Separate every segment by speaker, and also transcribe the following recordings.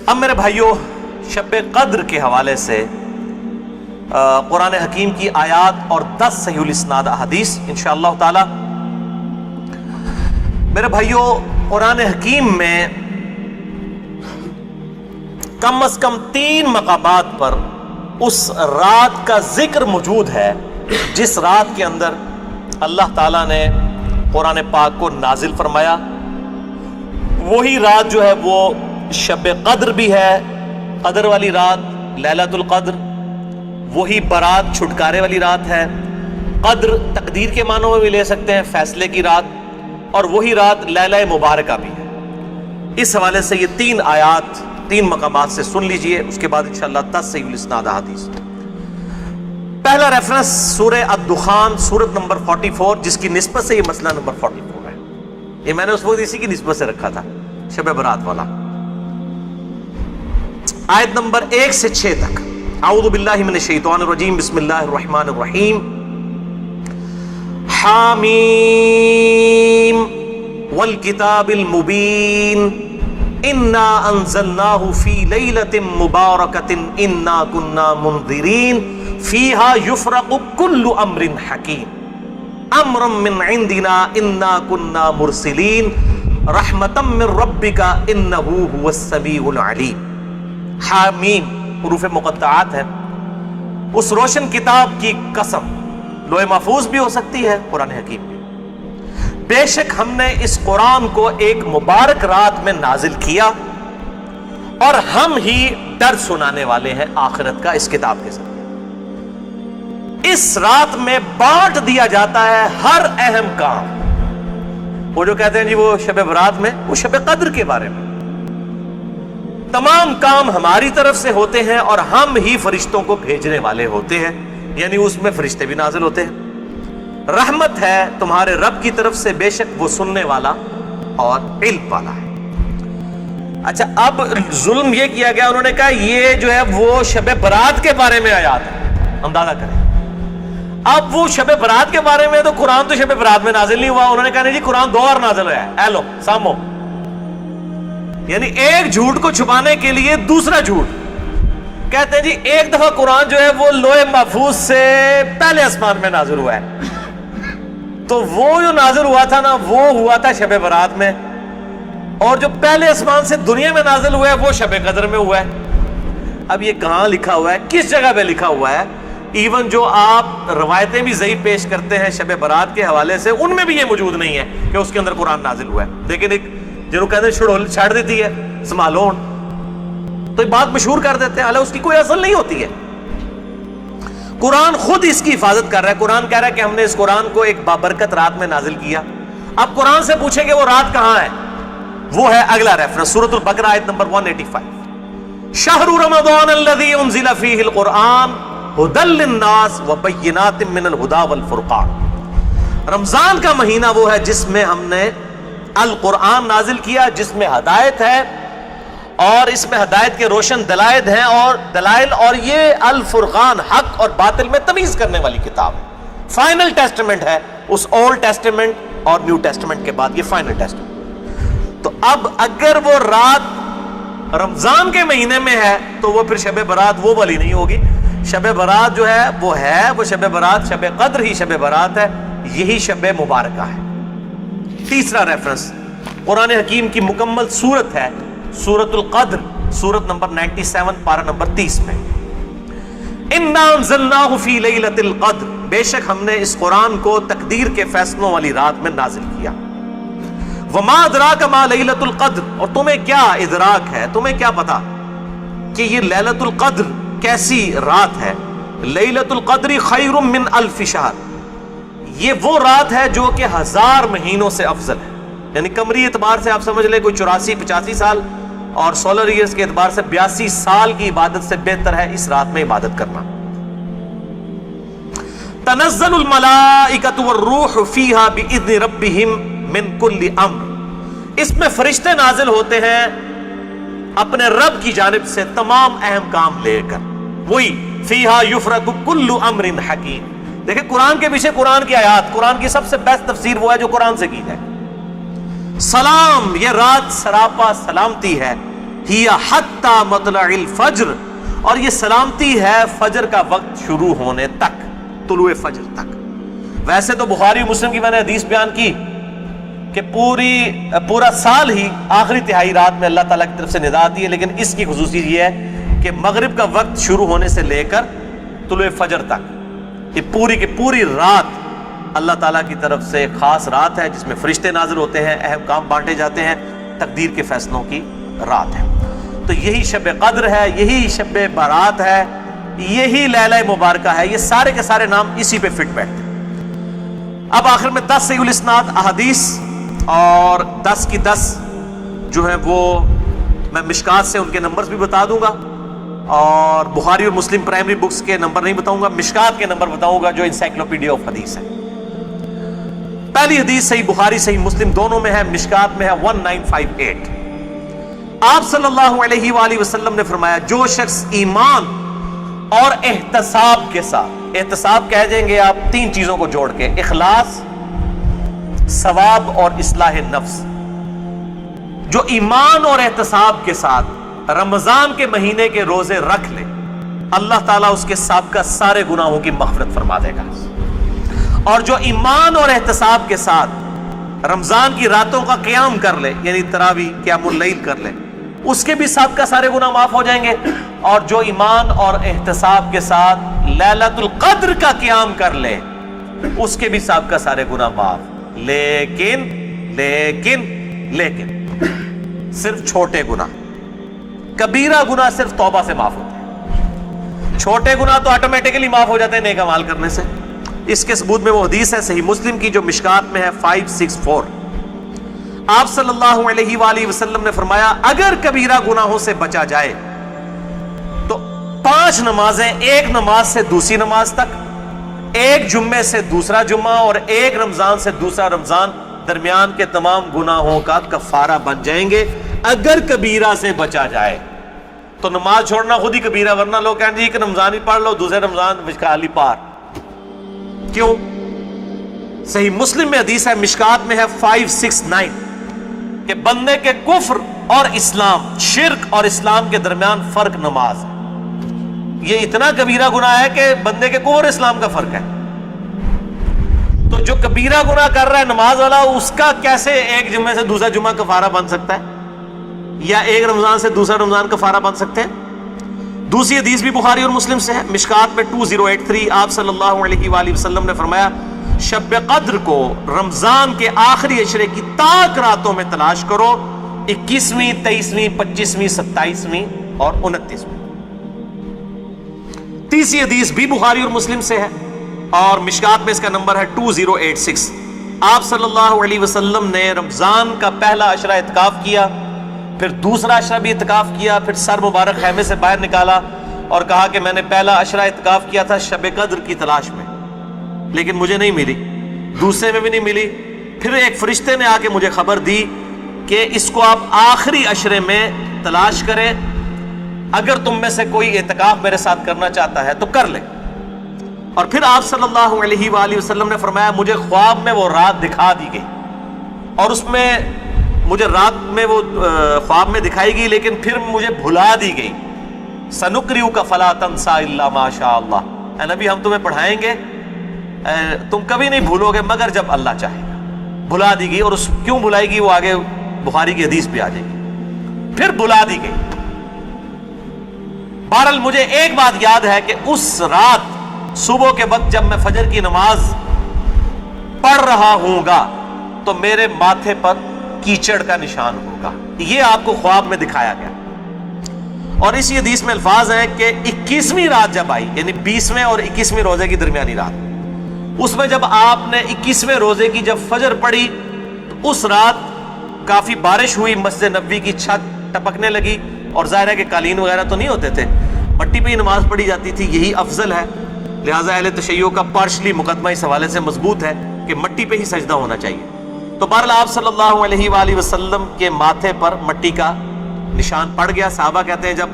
Speaker 1: اب میرے بھائیوں، شب قدر کے حوالے سے قرآن حکیم کی آیات اور 10 صحیح الاسناد احادیث انشاءاللہ تعالی۔ میرے بھائیوں، قرآن حکیم میں کم از کم 3 مقامات پر اس رات کا ذکر موجود ہے جس رات کے اندر اللہ تعالیٰ نے قرآن پاک کو نازل فرمایا۔ وہی رات جو ہے وہ شب قدر بھی ہے، قدر والی رات، لیلۃ القدر۔ وہی برات، چھٹکارے والی رات ہے۔ قدر تقدیر کے معنوں میں بھی لے سکتے ہیں، فیصلے کی رات، اور وہی رات لیلہ مبارکہ بھی ہے۔ اس حوالے سے یہ 3 آیات 3 مقامات سے سن لیجئے، اس کے بعد انشاءاللہ 10 صحیح الاسناد احادیث۔ پہلا ریفرنس سورہ الدخان، سورت نمبر 44، جس کی نسبت سے یہ مسئلہ نمبر 44 ہے۔ یہ میں نے اس وقت اسی کی نسبت سے رکھا تھا، شب برات والا۔ آیت نمبر 1 سے 6 تک۔ اعوذ باللہ من الشیطان الرجیم، بسم اللہ الرحمن الرحیم۔ حامیم والکتاب المبین، انا انزلناہ فی لیلۃ مبارکۃ انا کنا منذرین فیہا یفرق کل امر حکیم امرا من عندنا انا کنا مرسلین رحمتا من ربک انہ هو السمیع العلیم۔ حامیم حروف مقطعات ہے۔ اس روشن کتاب کی قسم، لوح محفوظ بھی ہو سکتی ہے، قرآن حکیم بھی۔ بے شک ہم نے اس قرآن کو ایک مبارک رات میں نازل کیا، اور ہم ہی ڈر سنانے والے ہیں آخرت کا اس کتاب کے ساتھ۔ اس رات میں بانٹ دیا جاتا ہے ہر اہم کام۔ وہ جو کہتے ہیں جی وہ شب برات میں، وہ شب قدر کے بارے میں تمام کام ہماری طرف سے ہوتے ہیں، اور ہم ہی فرشتوں کو بھیجنے والے ہوتے ہیں، یعنی اس میں فرشتے بھی نازل ہوتے ہیں۔ رحمت ہے تمہارے رب کی طرف سے، بے شک وہ سننے والا اور علم والا ہے۔ اچھا، اب ظلم یہ کیا گیا، انہوں نے کہا یہ جو ہے وہ شب برات کے بارے میں آیات ہے، اندازہ کریں۔ اب وہ شب برات کے بارے میں، تو قرآن تو شب برات میں نازل نہیں ہوا۔ انہوں نے کہا نہیں جی قرآن 2 بار نازل ہوا ہے، اے لو سامو، یعنی ایک جھوٹ کو چھپانے کے لیے دوسرا جھوٹ۔ کہتے ہیں جی ایک دفعہ قرآن جو ہے وہ لوح محفوظ سے پہلے آسمان میں نازل ہوا ہے، تو وہ جو نازل ہوا تھا نا، وہ ہوا تھا شب برات میں، اور جو پہلے آسمان سے دنیا میں نازل ہوا ہے وہ شب قدر میں ہوا ہے۔ اب یہ کہاں لکھا ہوا ہے، کس جگہ پہ لکھا ہوا ہے؟ ایون جو آپ روایتیں بھی ضعیف پیش کرتے ہیں شب برات کے حوالے سے، ان میں بھی یہ موجود نہیں ہے کہ اس کے اندر قرآن نازل ہوا ہے۔ لیکن ایک جنہوں کہتے ہیں چھڑ دیتی ہے سنبھالو، تو یہ بات مشہور کر دیتے ہیں، حالانکہ اس کی کوئی اصل نہیں ہوتی ہے۔ قرآن خود اس کی حفاظت کر رہا ہے۔ قرآن کہہ رہا ہے کہ ہم نے اس قرآن کو ایک بابرکت رات میں نازل کیا۔ اب قرآن سے پوچھیں کہ وہ رات کہاں ہے، وہ ہے اگلا ریفرنس، سورۃ البقرہ آیت نمبر 185۔ شہر رمضان الذی انزل فیہ القرآن ھدی للناس وبینات من الھدی والفرقان۔ رمضان کا مہینہ وہ ہے جس میں ہم نے القرآن نازل کیا، جس میں ہدایت ہے، اور اس میں ہدایت کے روشن دلائل ہیں، اور یہ الفرقان، حق اور باطل میں تمیز کرنے والی کتاب ہے۔ فائنل ٹیسٹمنٹ ہے، اس اولڈ ٹیسٹمنٹ اور نیو ٹیسٹمنٹ کے بعد یہ فائنل ٹیسٹمنٹ۔ تو اب اگر وہ رات رمضان کے مہینے میں ہے تو وہ پھر شب برات وہ والی نہیں ہوگی۔ شب برات جو ہے وہ شب برات، شب قدر ہی شب برات ہے، یہی شب مبارکہ ہے۔ تیسرا ریفرنس قرآن حکیم کی مکمل سورت ہے، سورۃ القدر، سورت نمبر 97، پارہ نمبر 30 میں۔ انا انزلناہ فی لیلۃ القدر، بے شک ہم نے اس قرآن کو تقدیر کے فیصلوں والی رات میں نازل کیا۔ وما ادراک ما لیلۃ القدر، اور تمہیں کیا ادراک ہے، تمہیں کیا پتا کہ یہ لیلۃ القدر کیسی رات ہے۔ لیلۃ القدر خیر من الف شہر، یہ وہ رات ہے جو کہ 1000 مہینوں سے افضل ہے، یعنی قمری اعتبار سے آپ سمجھ لیں کوئی 84-85 سال، اور سولر ایئرز کے اعتبار سے 82 سال کی عبادت سے بہتر ہے اس رات میں عبادت کرنا۔ تنزل الملائکۃ والروح فیہا باذن ربہم من کل امر، اس میں فرشتے نازل ہوتے ہیں اپنے رب کی جانب سے تمام اہم کام لے کر۔ وہی فیہا یفرق کل امر حکیم۔ دیکھیں قرآن کے پیچھے قرآن کی آیات، قرآن کی سب سے بیسٹ تفسیر وہ ہے جو قرآن سے کی ہے۔ سلام، یہ رات سراپا سلامتی ہے، ہی حتی مطلع الفجر، اور یہ سلامتی ہے فجر کا وقت شروع ہونے تک، طلوع فجر تک۔ ویسے تو بخاری و مسلم کی میں نے حدیث بیان کی کہ پورا سال ہی آخری تہائی رات میں اللہ تعالیٰ کی طرف سے ندا آتی ہے، لیکن اس کی خصوصیت یہ ہے کہ مغرب کا وقت شروع ہونے سے لے کر طلوع فجر تک یہ پوری کی پوری رات اللہ تعالیٰ کی طرف سے ایک خاص رات ہے جس میں فرشتے نازل ہوتے ہیں، اہم کام بانٹے جاتے ہیں، تقدیر کے فیصلوں کی رات ہے۔ تو یہی شب قدر ہے، یہی شب بارات ہے، یہی لیلہ مبارکہ ہے، یہ سارے کے سارے نام اسی پہ فٹ بیٹھتے ہیں۔ اب آخر میں 10 صحیح الاسناد احادیث اور 10 کی 10 جو ہیں وہ میں مشکات سے ان کے نمبرز بھی بتا دوں گا، اور بخاری اور مسلم پرائمری بکس کے نمبر نہیں بتاؤں گا، مشکات کے نمبر بتاؤں گا جو انسائکلوپیڈیا آف حدیث ہے۔ پہلی حدیث صحیح بخاری صحیح مسلم دونوں میں ہے، مشکات میں ہے 1958۔ آپ صلی اللہ علیہ وآلہ وسلم نے فرمایا جو شخص ایمان اور احتساب کے ساتھ، احتساب کہہ دیں گے آپ 3 چیزوں کو جوڑ کے، اخلاص، ثواب اور اصلاح نفس، جو ایمان اور احتساب کے ساتھ رمضان کے مہینے کے روزے رکھ لے، اللہ تعالیٰ اس کے سابقہ سارے گناہوں کی مغفرت فرما دے گا۔ اور جو ایمان اور احتساب کے ساتھ رمضان کی راتوں کا قیام کر لے، یعنی تراویح قیام اللیل کر لے، اس کے بھی سابقہ سارے گناہ معاف ہو جائیں گے۔ اور جو ایمان اور احتساب کے ساتھ لیلۃ القدر کا قیام کر لے، اس کے بھی سابقہ سارے گناہ معاف، لیکن صرف چھوٹے گناہ، کبیرہ گناہ صرف توبہ سے معاف ہوتے ہیں، چھوٹے گناہ تو آٹومیٹکلی معاف ہو جاتے ہیں نیک اعمال کرنے سے۔ اس کے ثبوت میں وہ حدیث ہے صحیح مسلم کی جو مشکات میں ہے 564۔ آپ صلی اللہ علیہ وآلہ وسلم نے فرمایا اگر کبیرہ گناہوں سے بچا جائے تو 5 نمازیں، ایک نماز سے دوسری نماز تک، ایک جمعے سے دوسرا جمعہ، اور ایک رمضان سے دوسرا رمضان، درمیان کے تمام گناہوں کا کفارہ بن جائیں گے اگر کبیرہ سے بچا جائے۔ تو نماز چھوڑنا خود ہی کبیرہ، ورنہ لوگ کہیں جی کہ رمضان ہی پڑھ لو، دوسرے رمضان خالی پار کیوں؟ صحیح مسلم میں حدیث ہے، مشکات میں ہے 569 کہ بندے کے کفر اور اسلام، شرک اور اسلام کے درمیان فرق نماز ہے۔ یہ اتنا کبیرہ گناہ ہے کہ بندے کے کفر اور اسلام کا فرق ہے۔ تو جو کبیرہ گناہ کر رہا ہے نماز والا، اس کا کیسے ایک جمعے سے دوسرا جمعہ کفارہ بن سکتا ہے، یا ایک رمضان سے دوسرا رمضان کفارہ بن سکتے ہیں؟ دوسری حدیث بھی بخاری اور مسلم سے ہے، مشکات میں 2083۔ آپ صلی اللہ علیہ وآلہ وسلم نے فرمایا شب قدر کو رمضان کے آخری عشرے کی تاک راتوں میں تلاش کرو، 21ویں، 23ویں، 25ویں، 27ویں اور 29ویں۔ تیسری حدیث بھی بخاری اور مسلم سے ہے اور مشکات میں اس کا نمبر ہے 2086۔ آپ صلی اللہ علیہ وسلم نے رمضان کا پہلا عشرہ اعتکاف کیا، پھر دوسرا عشرہ بھی اعتکاف کیا، پھر سر مبارک خیمے سے باہر نکالا اور کہا کہ میں نے پہلا عشرہ اعتکاف کیا تھا شب قدر کی تلاش میں، لیکن مجھے نہیں ملی، دوسرے میں بھی نہیں ملی۔ پھر ایک فرشتے نے آ کے مجھے خبر دی کہ اس کو آپ آخری عشرے میں تلاش کریں، اگر تم میں سے کوئی اعتکاف میرے ساتھ کرنا چاہتا ہے تو کر لے۔ اور پھر آپ صلی اللہ علیہ وآلہ وسلم نے فرمایا مجھے خواب میں وہ رات دکھا دی گئی، اور اس میں مجھے رات میں وہ خواب میں دکھائی گئی لیکن پھر مجھے بھلا دی گئی۔ سنقرئک فلا تنسى الا ما شاء اللہ، اے نبی ہم تمہیں پڑھائیں گے، تم کبھی نہیں بھولو گے مگر جب اللہ چاہے گا۔ بھلا دی گئی، اور اس کیوں بھلائی گئی وہ آگے بخاری کی حدیث پہ آ جائے گی۔ پھر بھلا دی گئی۔ بہرحال مجھے ایک بات یاد ہے کہ اس رات صبح کے وقت جب میں فجر کی نماز پڑھ رہا ہوں گا تو میرے ماتھے پر کیچڑ کا نشان ہوگا، یہ آپ کو خواب میں دکھایا گیا۔ اور اسی حدیث میں الفاظ ہیں کہ 21ویں رات جب آئی، یعنی 20ویں اور 21ویں روزے کی درمیانی رات، اس میں جب آپ نے 21ویں روزے کی جب فجر پڑھی تو اس رات کافی بارش ہوئی، مسجد نبوی کی چھت ٹپکنے لگی، اور ظاہر ہے کہ قالین وغیرہ تو نہیں ہوتے تھے، مٹی پہ ہی نماز پڑھی جاتی تھی، یہی افضل ہے۔ لہٰذا اہل تشیع کا پارشلی مقدمہ اس حوالے سے مضبوط ہے کہ مٹی پہ ہی سجدہ ہونا چاہیے۔ تو بہرحال آپ صلی اللہ علیہ وآلہ وسلم کے ماتھے پر مٹی کا نشان پڑ گیا۔ صحابہ کہتے ہیں جب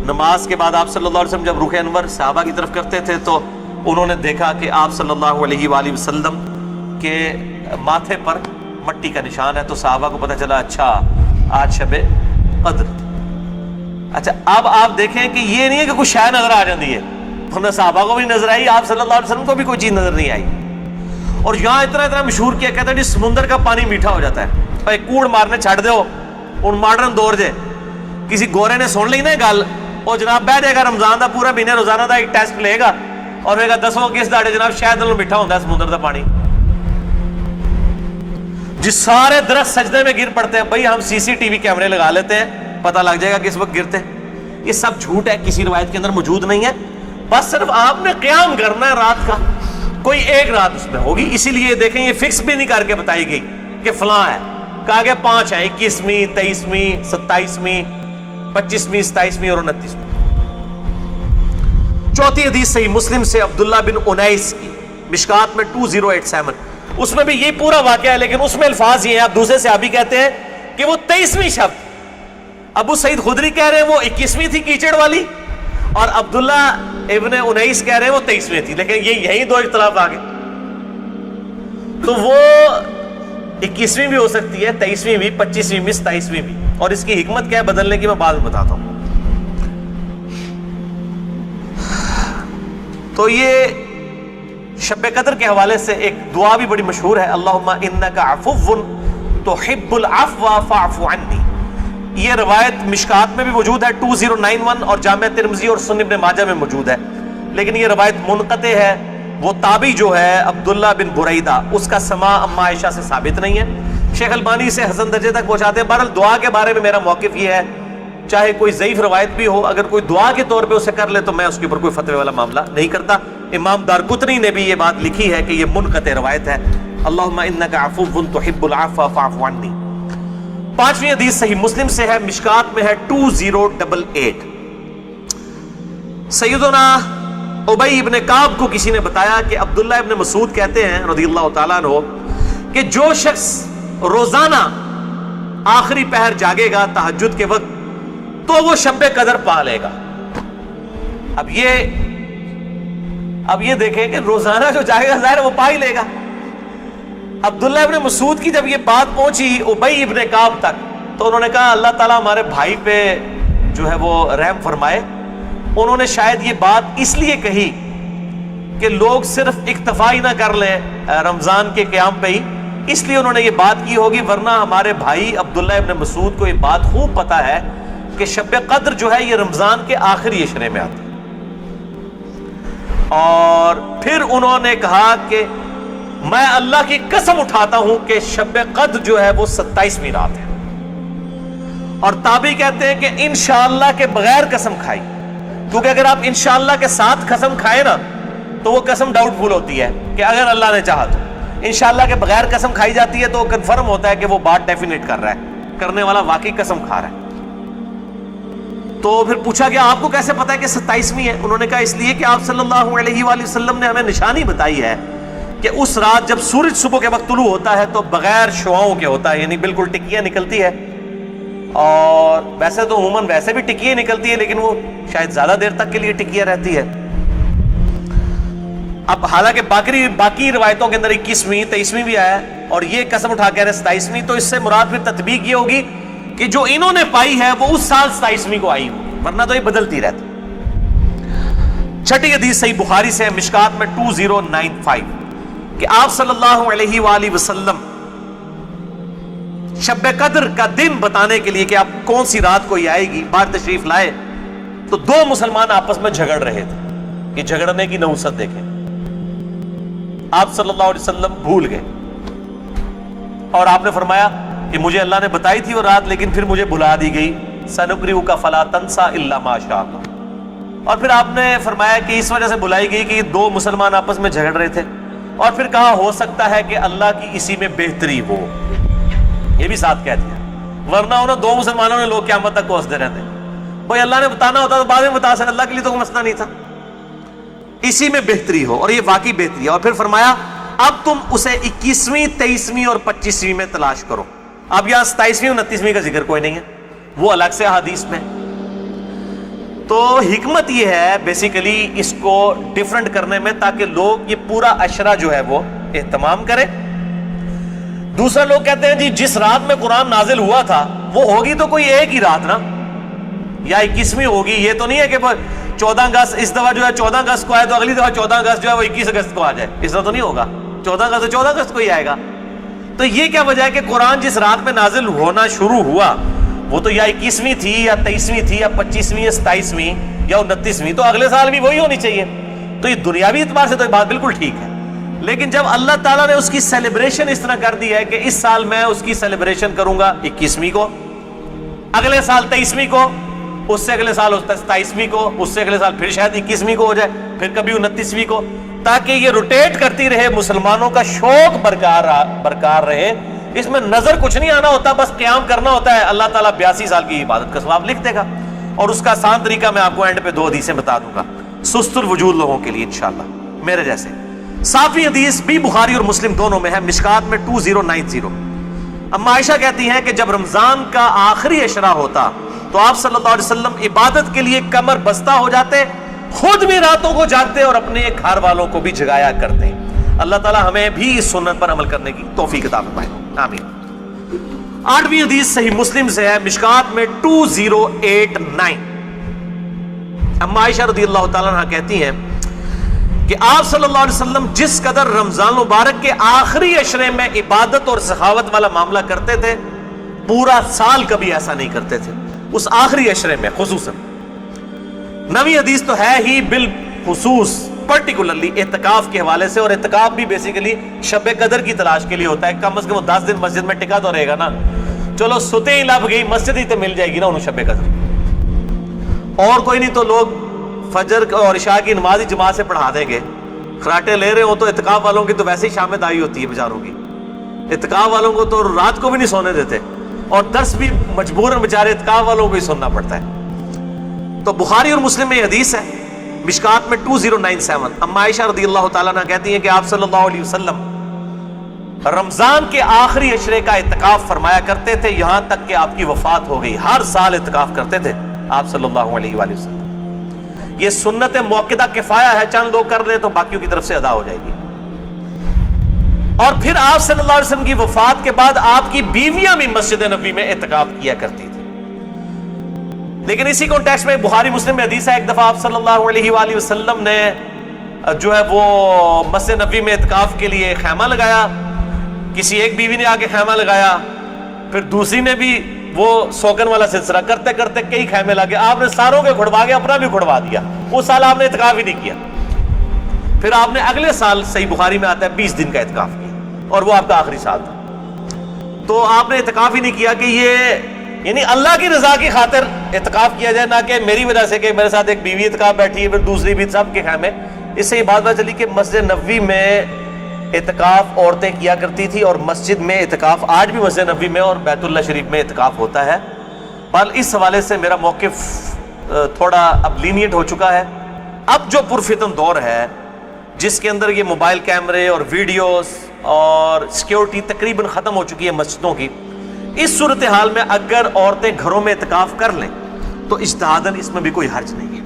Speaker 1: نماز کے بعد آپ صلی اللہ علیہ وسلم جب رخ انور صحابہ کی طرف کرتے تھے تو انہوں نے دیکھا کہ آپ صلی اللہ علیہ وآلہ وسلم کے ماتھے پر مٹی کا نشان ہے، تو صحابہ کو پتہ چلا اچھا آج شب قدر۔ اچھا اب آپ دیکھیں کہ یہ نہیں ہے کہ کوئی شے نظر آ جاتی ہے، ہمیں صحابہ کو بھی نظر آئی، آپ صلی اللہ علیہ وسلم کو بھی کوئی چیز نظر نہیں آئی. اور یہاں اتنا مشہور کیا کہتا ہے جی سمندر کا پانی میٹھا ہو جاتا ہے، بھائی کوڑ مارنے چھڑ دو. ہوں ماڈرن دور جے کسی گورے نے سن لی نا گل، وہ جناب بہ جائے گا رمضان دا پورا مہینے روزانہ دا ایک ٹیسٹ لے گا اور کہے گا دسو کس داڑے جناب شاید نالوں میٹھا ہوتا ہے سمندر دا پانی. جس سارے درخت سجدے میں گر پڑتے ہیں، بھائی ہم سی سی ٹی وی کیمرے لگا لیتے ہیں، پتہ لگ جائے گا کس وقت گرتے ہیں. یہ سب جھوٹ ہے، کسی روایت کے اندر موجود نہیں ہے. بس صرف آپ نے قیام کرنا ہے رات کا، کوئی ایک رات اس میں ہوگی. اسی لیے دیکھیں یہ فکس بھی نہیں کر کے بتائی گئی کہ فلاں ہے، کہا گیا 5 ہیں، 21ویں 23ویں 27ویں 25ویں 27ویں اور 29ویں. چوتھی حدیث صحیح مسلم سے عبداللہ بن انیس کی، مشکات میں 2087. اس میں بھی یہی پورا واقعہ ہے، لیکن اس میں الفاظ یہ ہیں، اب دوسرے صحابی کہتے ہیں کہ وہ 23ویں شب، ابو سعید خدری کہہ رہے ہیں وہ 21ویں تھی کیچڑ والی، اور عبداللہ ابن انیس کہہ رہے ہیں وہ 23ویں تھی. لیکن یہی دو اختلاف آ گئے. تو وہ 21ویں بھی ہو سکتی ہے، 23ویں بھی، 25ویں بھی، 27ویں بھی. اور اس کی حکمت کیا ہے بدلنے کی میں بعد میں بتاتا ہوں. تو یہ شب قدر کے حوالے سے ایک دعا بھی بڑی مشہور ہے، اللہم انک عفو تحب العفو فاعف عنی. یہ روایت مشکات میں بھی موجود ہے 2091 اور جامع ترمذی اور سنن ابن ماجہ میں موجود ہے، لیکن یہ روایت منقطع ہے. وہ تابعی جو ہے عبداللہ بن بریدہ، اس کا سماع اما عائشہ سے ثابت نہیں ہے. شیخ البانی سے حسن درجے تک پہنچاتے ہیں. بہرحال دعا کے بارے میں میرا موقف یہ ہے، چاہے کوئی ضعیف روایت بھی ہو، اگر کوئی دعا کے طور پہ اسے کر لے تو میں اس کے اوپر کوئی فتوی والا معاملہ نہیں کرتا. امام دارقطنی نے بھی یہ بات لکھی ہے کہ یہ منقطع روایت ہے، اللہم انک عفو تحب العفو فاعف عنی. 5ویں حدیث صحیح مسلم سے ہے، مشکات میں ہے 2088. سیدنا ابی ابن کعب کو کسی نے بتایا کہ عبداللہ ابن مسعود کہتے ہیں رضی اللہ تعالیٰ عنہ کہ جو شخص روزانہ آخری پہر جاگے گا تہجد کے وقت تو وہ شب قدر پا لے گا. اب یہ دیکھیں کہ روزانہ جو جاگے گا ظاہر وہ پا ہی لے گا. عبداللہ ابن مسعود کی جب یہ بات پہنچی ابی ابن کعب تک تو انہوں نے کہا اللہ تعالیٰ ہمارے بھائی پہ جو ہے وہ رحم فرمائے. انہوں نے شاید یہ بات اس لیے کہی کہ لوگ صرف اکتفا ہی نہ کر لیں رمضان کے قیام پہ ہی، اس لیے انہوں نے یہ بات کی ہوگی، ورنہ ہمارے بھائی عبداللہ ابن مسعود کو یہ بات خوب پتہ ہے کہ شب قدر جو ہے یہ رمضان کے آخری عشرے میں آتی ہے. اور پھر انہوں نے کہا کہ میں اللہ کی قسم اٹھاتا ہوں کہ شب قدر جو ہے وہ 27ویں رات ہے. اور تابعی کہتے ہیں کہ انشاءاللہ کے بغیر قسم کھائی، کیونکہ اگر آپ انشاءاللہ کے ساتھ قسم کھائے نا تو وہ قسم ڈاؤٹ فل ہوتی ہے کہ اگر اللہ نے چاہا تو. انشاءاللہ کے بغیر قسم کھائی جاتی ہے تو کنفرم ہوتا ہے کہ وہ بات ڈیفینیٹ کر رہا ہے، کرنے والا واقعی قسم کھا رہا ہے. تو پھر پوچھا کہ آپ کو کیسے پتا ہے کہ 27ویں ہے؟ انہوں نے کہا اس لیے کہ آپ صلی اللہ علیہ وآلہ وسلم نے ہمیں نشانی بتائی ہے کہ اس رات جب سورج صبح کے وقت طلوع ہوتا ہے تو بغیر شعاؤں کے ہوتا ہے، یعنی بالکل ٹکیاں نکلتی ہے. اور ویسے تو عموماً ویسے بھی ٹکیاں نکلتی ہے، لیکن وہ شاید زیادہ دیر تک کے لیے ٹکیاں رہتی ہے. اب حالانکہ باقی روایتوں کے اندر 21ویں 23ویں بھی آیا ہے، اور یہ قسم اٹھا کے 27ویں، تو اس سے مراد پھر تطبیق یہ ہوگی کہ جو انہوں نے پائی ہے وہ اس سال 27ویں کو آئی ہوگی، ورنہ تو یہ بدلتی رہتی. 6ٹھی حدیث صحیح بخاری سے مشکات میں 2095 کہ آپ صلی اللہ علیہ وآلہ وسلم شب قدر کا دن بتانے کے لیے کہ آپ کون سی رات کو یہ آئے گی باہر تشریف لائے تو 2 مسلمان آپس میں جھگڑ رہے تھے. کہ جھگڑنے کی نحوست دیکھیں، آپ صلی اللہ علیہ وسلم بھول گئے اور آپ نے فرمایا کہ مجھے اللہ نے بتائی تھی وہ رات لیکن پھر مجھے بھلا دی گئی، سنقرئک فلا تنسى الا ما شاء اللہ. اور پھر آپ نے فرمایا کہ اس وجہ سے بلائی گئی کہ 2 مسلمان آپس میں جھگڑ رہے تھے، اور پھر کہا ہو سکتا ہے کہ اللہ کی اسی میں بہتری ہو، یہ بھی ساتھ کہہ دیا، ورنہ انہوں 2 مسلمانوں نے لوگ قیامت تک کوستے رہتے. بھائی اللہ نے بتانا ہوتا تو بعد میں بتا سکتے، اللہ کے لیے تو کوئی مسئلہ نہیں تھا، اسی میں بہتری ہو، اور یہ واقعی بہتری ہے. اور پھر فرمایا اب تم اسے 21ویں 23ویں اور 25ویں میں تلاش کرو. اب یہاں 27ویں 29ویں کا ذکر کوئی نہیں ہے، وہ الگ سے حدیث میں. تو حکمت یہ ہے بیسیکلی اس کو ڈیفرنٹ کرنے میں تاکہ لوگ یہ پورا عشرہ جو ہے وہ اہتمام کریں. دوسرا لوگ کہتے ہیں جی جس رات میں قرآن نازل ہوا تھا وہ ہوگی تو کوئی ایک ہی رات نا، یا 21ویں ہوگی. یہ تو نہیں ہے کہ 14 اگست اس دفعہ جو ہے 14 اگست کو آئے تو اگلی دفعہ 14 اگست جو ہے وہ 21 اگست کو آ جائے. اس طرح تو نہیں ہوگا. 14 اگست تو 14 اگست کو ہی آئے گا. تو یہ کیا وجہ ہے کہ قرآن جس رات میں نازل ہونا شروع ہوا وہ تو یا 21ویں تھی یا 23ویں تھی یا 25ویں یا 27ویں یا 29ویں, تو اگلے سال بھی وہی ہونی چاہیے. تو یہ دنیاوی اعتبار سے تو یہ بات بالکل ٹھیک ہے. لیکن جب اللہ تعالیٰ نے اس کی سیلیبریشن اس طرح کر دی ہے کہ اس سال میں اس کی سیلیبریشن کروں گا 21ویں کو, اگلے سال 23ویں کو, اس سے اگلے سال 27ویں کو, اس سے اگلے سال پھر شاید 21ویں کو ہو جائے, پھر کبھی 29ویں کو, تاکہ یہ روٹیٹ کرتی رہے, مسلمانوں کا شوق برقرار رہے. اس میں نظر کچھ نہیں آنا ہوتا, بس قیام کرنا ہوتا ہے. اللہ تعالیٰ 82 سال کی عبادت کا ثواب لکھ دے گا. اور اس کا آسان طریقہ میں آپ کو اینڈ پہ 2 حدیثیں بتا دوں گا سست الوجود لوگوں کے لیے انشاءاللہ میرے جیسے. 7ویں حدیث بھی بخاری اور مسلم دونوں میں ہے, مشکات میں 2090. اما عائشہ کہتی ہیں کہ جب رمضان کا آخری عشرہ ہوتا تو آپ صلی اللہ علیہ وسلم عبادت کے لیے کمر بستہ ہو جاتے, خود بھی راتوں کو جاگتے اور اپنے گھر والوں کو بھی جگایا کرتے. اللہ تعالی ہمیں بھی اس سنت پر عمل کرنے کی توفیق عطا فرمائے, آمین. 8ویں حدیث صحیح مسلم سے ہے, مشکات میں 2089. اما عائشہ رضی اللہ تعالیٰ عنہ کہتی ہیں کہ آپ صلی اللہ علیہ وسلم جس قدر رمضان مبارک کے آخری عشرے میں عبادت اور سخاوت والا معاملہ کرتے تھے, پورا سال کبھی ایسا نہیں کرتے تھے, اس آخری عشرے میں خصوصاً. 9ویں حدیث تو ہے ہی بالخصوص پرٹیکولرلی اعتکاف کے حوالے سے, اور اعتکاف بھی بیسیکلی شب قدر کی تلاش کے لیے ہوتا ہے. کم از کم 10 دن مسجد میں ٹکا تو رہے گا نا. چلو ستے ہی لب گئی, مسجد ہی تو مل جائے گی نا انہوں شب قدر. اور کوئی نہیں تو لوگ فجر اور عشاء کی نماز ہی جماعت سے پڑھا دیں گے. خراٹے لے رہے ہو تو اعتکاف والوں کی تو ویسے ہی شام میں دائی ہوتی ہے بیچاروں کی. اعتکاف والوں کو تو رات کو بھی نہیں سونے دیتے, اور درس بھی مجبوراً بیچارے اعتکاف والوں کو ہی سننا پڑتا ہے. تو بخاری اور مسلم میں حدیث ہے, مشکات میں 2097. اما عائشہ رضی اللہ تعالیٰ عنہ کہتی ہیں کہ آپ صلی اللہ علیہ وسلم رمضان کے آخری عشرے کا اعتکاف فرمایا کرتے تھے یہاں تک کہ آپ کی وفات ہو گئی. ہر سال اعتکاف کرتے تھے آپ صلی اللہ علیہ وآلہ وسلم. یہ سنت موقدہ کفایہ ہے, چند لوگ کر لیں تو باقیوں کی طرف سے ادا ہو جائے گی. اور پھر آپ صلی اللہ علیہ وسلم کی وفات کے بعد آپ کی بیویاں بھی مسجد نبوی میں اعتکاف کیا کرتی تھی. لیکن اسی کانٹیکسٹ میں بخاری مسلم میں حدیث ہے, ایک دفعہ آپ صلی اللہ علیہ وآلہ وسلم نے جو ہے وہ مسجد نبوی میں اعتکاف کے لیے خیمہ لگایا. کسی ایک بیوی نے آ کے خیمہ لگایا, پھر دوسری نے بھی وہ سوکن والا سلسلہ کرتے کرتے کئی خیمے لگے. آپ نے ساروں کے کھڑوا کے اپنا بھی کھڑوا دیا. اس سال آپ نے اعتکاف ہی نہیں کیا. پھر آپ نے اگلے سال صحیح بخاری میں آتا ہے 20 دن کا اعتکاف کیا, اور وہ آپ کا آخری سال تھا. تو آپ نے اعتکاف ہی نہیں کیا کہ یہ یعنی اللہ کی رضا کی خاطر اعتکاف کیا جائے, نہ کہ میری وجہ سے کہ میرے ساتھ ایک بیوی اعتکاف بیٹھی ہے پھر دوسری بھی, سب کے خیمے. اس سے یہ بات پتہ چلی کہ مسجد نبوی میں اعتکاف عورتیں کیا کرتی تھی, اور مسجد میں اعتکاف آج بھی مسجد نبوی میں اور بیت اللہ شریف میں اعتکاف ہوتا ہے. پر اس حوالے سے میرا موقف تھوڑا اب لینیٹ ہو چکا ہے. اب جو پرفتن دور ہے جس کے اندر یہ موبائل کیمرے اور ویڈیوز اور سیکیورٹی تقریباً ختم ہو چکی ہے مسجدوں کی, اس صورتحال میں اگر عورتیں گھروں میں اعتکاف کر لیں تو اجتہاداً اس میں بھی کوئی حرج نہیں ہے,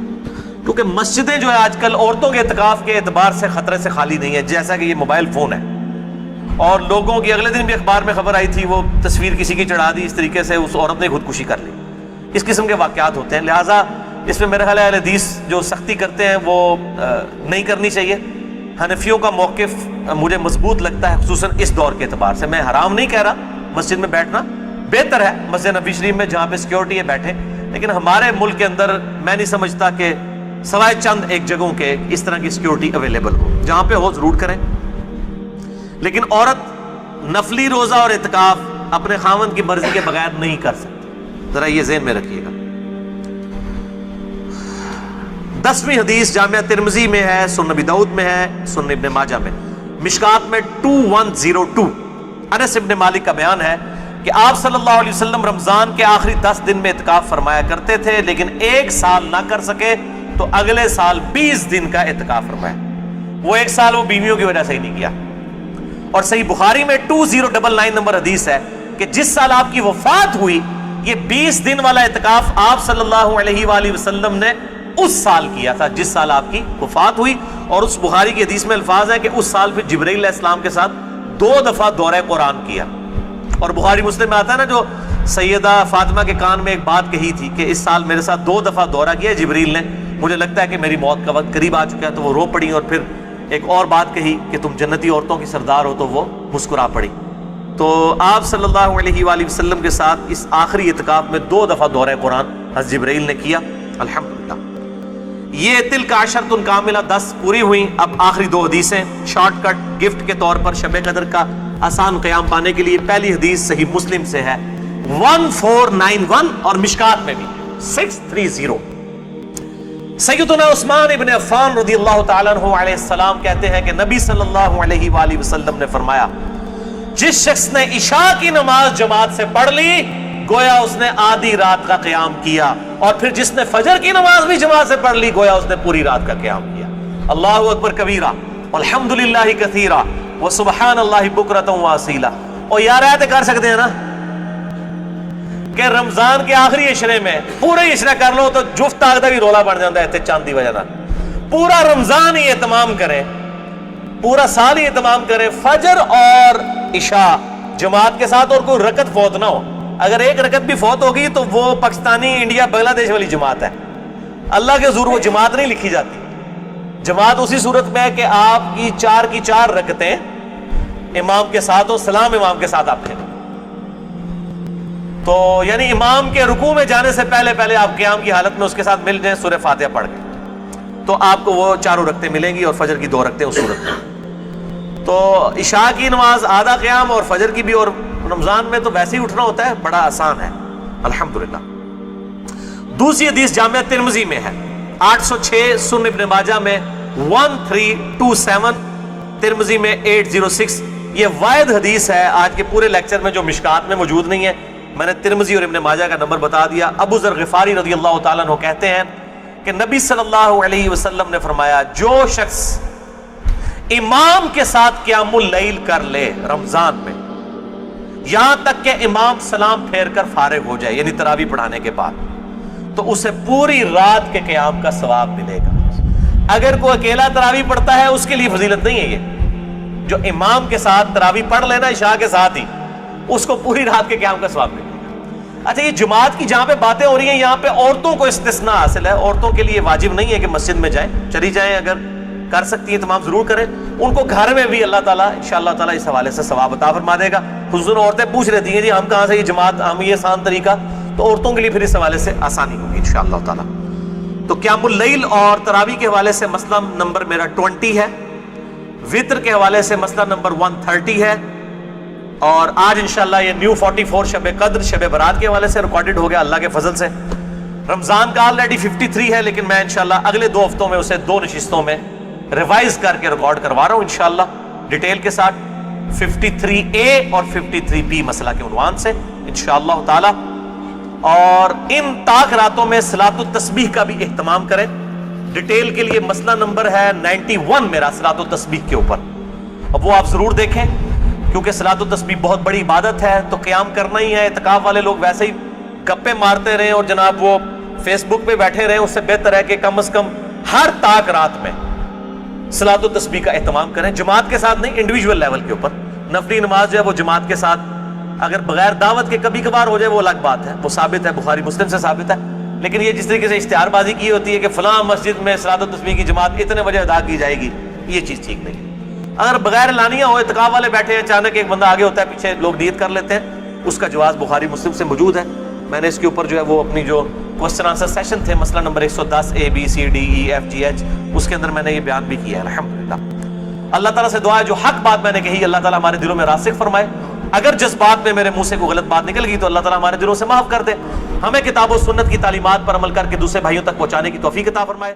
Speaker 1: کیونکہ مسجدیں جو ہے آج کل عورتوں کے اعتکاف کے اعتبار سے خطرے سے خالی نہیں ہے. جیسا کہ یہ موبائل فون ہے, اور لوگوں کی اگلے دن بھی اخبار میں خبر آئی تھی, وہ تصویر کسی کی چڑھا دی, اس طریقے سے اس عورت نے خودکشی کر لی. اس قسم کے واقعات ہوتے ہیں. لہٰذا اس میں میرے خیال ہے حدیث جو سختی کرتے ہیں وہ نہیں کرنی چاہیے. حنفیوں کا موقف مجھے مضبوط لگتا ہے, خصوصاً اس دور کے اعتبار سے. میں حرام نہیں کہہ رہا, مسجد میں بیٹھنا بہتر ہے, مسجد نبی شریف میں جہاں پہ سیکیورٹی ہے بیٹھے. لیکن ہمارے ملک کے اندر میں نہیں سمجھتا کہ سوائے چند ایک جگہوں کے اس طرح کی سیکیورٹی اویلیبل ہو. جہاں پہ ہو ضرور کریں. لیکن عورت نفلی روزہ اور اعتکاف اپنے خاوند کی مرضی کے بغیر نہیں کر سکتی, ذرا یہ ذہن میں رکھیے گا. 10ویں حدیث جامعہ ترمذی میں ہے, سنن ابی داؤد میں ہے, سنن ابن ماجہ میں, مشکات میں 2102. انس ابن مالک کا بیان ہے کہ آپ صلی اللہ علیہ وسلم رمضان کے آخری 10 دن میں اعتکاف فرمایا کرتے تھے, لیکن ایک سال نہ کر سکے تو اگلے سال 20 دن کا اعتکاف فرمایا. وہ ایک سال وہ بیویوں کی وجہ سے ہی نہیں کیا. اور صحیح بخاری میں 2099 نمبر حدیث ہے کہ جس سال آپ کی وفات ہوئی یہ 20 دن والا اعتکاف آپ صلی اللہ علیہ وآلہ وسلم نے اس سال کیا تھا جس سال آپ کی وفات ہوئی. اور اس بخاری کی حدیث میں الفاظ ہے کہ اس سال پھر جبرائیل علیہ السلام کے ساتھ 2 دفعہ دورہ قرآن کیا. اور بخاری مسلم میں آتا ہے نا, جو سیدہ فاطمہ کے کان میں ایک بات کہی تھی کہ اس سال میرے ساتھ 2 دفعہ دورہ کیا جبریل نے، مجھے لگتا ہے کہ میری موت کا وقت قریب آ چکا ہے، تو وہ رو پڑی، اور پھر ایک اور بات کہی کہ تم جنتی عورتوں کی سردار ہو، تو وہ مسکرا پڑی۔ تو آپ صلی اللہ علیہ وآلہ وسلم کے ساتھ اس آخری اعتکاف میں 2 دفعہ دورہ قرآن حضرت جبرائیل نے کیا، الحمدللہ۔ یہ تلک عشرۃ کاملہ 10 پوری ہوئی۔ اب آخری 2 حدیثیں شارٹ کٹ گفٹ کے طور پر شب قدر کا آسان قیام پانے کے لیے۔ پہلی حدیث صحیح مسلم سے ہے 1491 اور مشکات میں بھی 630۔ سیدنا عثمان ابن عفان رضی اللہ تعالیٰ عنہ علیہ السلام کہتے ہیں کہ نبی صلی اللہ علیہ وآلہ وسلم نے فرمایا، جس شخص نے عشاء کی نماز جماعت سے پڑھ لی گویا اس نے آدھی رات کا قیام کیا، اور پھر جس نے فجر کی نماز بھی جماعت سے پڑھ لی گویا اس نے پوری رات کا قیام کیا۔ اللہ اکبر کبیرہ والحمدللہ کثیرہ وسبحان اللہ بکرۃ واصیلہ۔ اور یار ایسے کر سکتے ہیں نا کہ رمضان کے آخری عشرے میں پورے عشرہ کر لو تو جفت آگدہ بھی رولا بن جاتا ہے چاند دی وجہ نہ، پورا رمضان ہی اہتمام کرے، پورا سال ہی اہتمام کرے، فجر اور عشاء جماعت کے ساتھ، اور کوئی رکعت فوت نہ ہو۔ اگر ایک رکعت بھی فوت ہوگی تو وہ پاکستانی انڈیا بنگلہ دیش والی جماعت ہے، اللہ کے حضور وہ جماعت نہیں لکھی جاتی۔ جماعت اسی صورت میں ہے کہ آپ کی 4 کی 4 رکعتیں امام کے ساتھ ہو، سلام امام کے ساتھ آپ پھیریں، تو یعنی امام کے رکوع میں جانے سے پہلے پہلے آپ قیام کی حالت میں اس کے ساتھ مل جائیں، سورہ فاتحہ پڑھ کے، تو آپ کو وہ 4 رکعتیں ملیں گی، اور فجر کی 2 رکعتیں اس صورت میں۔ تو عشاء کی نماز آدھا قیام اور فجر کی بھی، اور رمضان میں تو ویسے ہی اٹھنا ہوتا ہے، بڑا آسان ہے الحمدللہ۔ دوسری حدیث جامعہ ترمذی میں ہے 806، سنن ابن ماجہ میں 1327، ترمذی میں 806۔ یہ واحد حدیث ہے آج کے پورے لیکچر میں جو مشکات میں موجود نہیں ہے، میں نے ترمذی اور ابن ماجہ کا نمبر بتا دیا۔ ابو ذر غفاری رضی اللہ تعالیٰ عنہ کہتے ہیں کہ نبی صلی اللہ علیہ وسلم نے فرمایا، جو شخص امام کے ساتھ قیام اللیل کر لے رمضان میں یہاں تک کہ امام سلام پھیر کر فارغ ہو جائے، یعنی تراویح پڑھانے کے بعد، تو اسے پوری رات کے قیام کا ثواب ملے گا۔ اگر کوئی اکیلا تراویح پڑھتا ہے اس کے لیے فضیلت نہیں ہے، یہ جو امام کے ساتھ تراویح پڑھ لینا عشاء کے ساتھ ہی، اس کو پوری رات کے قیام کا ثواب ملے گا۔ اچھا، یہ جماعت کی جہاں پہ باتیں ہو رہی ہیں یہاں پہ عورتوں کو استثناء حاصل ہے، عورتوں کے لیے واجب نہیں ہے کہ مسجد میں جائیں، چلی جائیں، اگر کر سکتی ہیں تمام ضرور کریں، ان کو گھر میں بھی اللہ تعالیٰ انشاءاللہ تعالیٰ اس حوالے سے ثواب عطا فرما دے گا۔ حضور عورتیں پوچھ رہتی ہیں جی ہم کہاں سے یہ جماعت، ہم یہ آسان طریقہ، تو عورتوں کے لیے پھر اس حوالے سے آسانی ہوگی انشاءاللہ تعالیٰ۔ تو قیام اللیل اور تراویح کے حوالے سے مسئلہ نمبر میرا 20 ہے، وطر کے حوالے سے مسئلہ نمبر 130 ہے، اور آج انشاءاللہ یہ نیو 44 شب قدر شب برات کے حوالے سے ریکارڈڈ ہو گیا اللہ کے فضل سے۔ رمضان کا آلریڈی 53 ہے، لیکن میں انشاءاللہ اگلے 2 ہفتوں میں اسے 2 نشستوں میں ریوائز کر کے ریکارڈ کروا رہا ہوں انشاءاللہ ڈیٹیل کے ساتھ، 53A اور 53B مسئلہ کے عنوان سے انشاءاللہ تعالی۔ اور ان طاق راتوں میں صلاۃ التسبیح کا بھی اہتمام کریں، ڈیٹیل کے لیے مسئلہ نمبر ہے 91 میرا صلاۃ التسبیح کے اوپر، اب وہ آپ ضرور دیکھیں، کیونکہ صلاۃ التسبیح بہت بڑی عبادت ہے، تو قیام کرنا ہی ہے۔ اعتکاف والے لوگ ویسے ہی گپے مارتے رہیں اور جناب وہ فیس بک پہ بیٹھے رہیں، اس سے بہتر ہے کہ کم از کم ہر طاق رات میں صلاۃ التسبیح کا اہتمام کریں، جماعت کے ساتھ نہیں، انڈیویجول لیول کے اوپر۔ نفلی نماز جو ہے وہ جماعت کے ساتھ، اگر بغیر دعوت کے کبھی کبھار ہو جائے وہ الگ بات ہے، وہ ثابت ہے، بخاری مسلم سے ثابت ہے، لیکن یہ جس طریقے سے اشتہار بازی کی ہوتی ہے کہ فلاں مسجد میں صلاۃ التسبیح کی جماعت اتنے بجے ادا کی جائے گی، یہ چیز ٹھیک نہیں ہے۔ اگر بغیر اعلانیہ ہو، اعتکاف والے بیٹھے ہیں، اچانک ایک بندہ آگے ہوتا ہے، پیچھے لوگ نیت کر لیتے ہیں، اس کا جواز بخاری مسلم سے موجود ہے۔ میں نے اس کے اوپر جو ہے وہ اپنی جو کوسچن آنسر سیشن تھے، مسئلہ نمبر 110 ABCDEFGH، اس کے اندر میں نے یہ بیان بھی کیا ہے الحمدللہ۔ اللہ تعالیٰ سے دعا ہے جو حق بات میں نے کہی اللہ تعالیٰ ہمارے دلوں میں راسخ فرمائے، اگر جس بات میں میرے منہ سے کوئی غلط بات نکل گئی تو اللہ تعالیٰ ہمارے دلوں سے معاف کر دے، ہمیں کتاب و سنت کی تعلیمات پر عمل کر کے دوسرے بھائیوں تک پہنچانے کی توفیق عطا فرمائے۔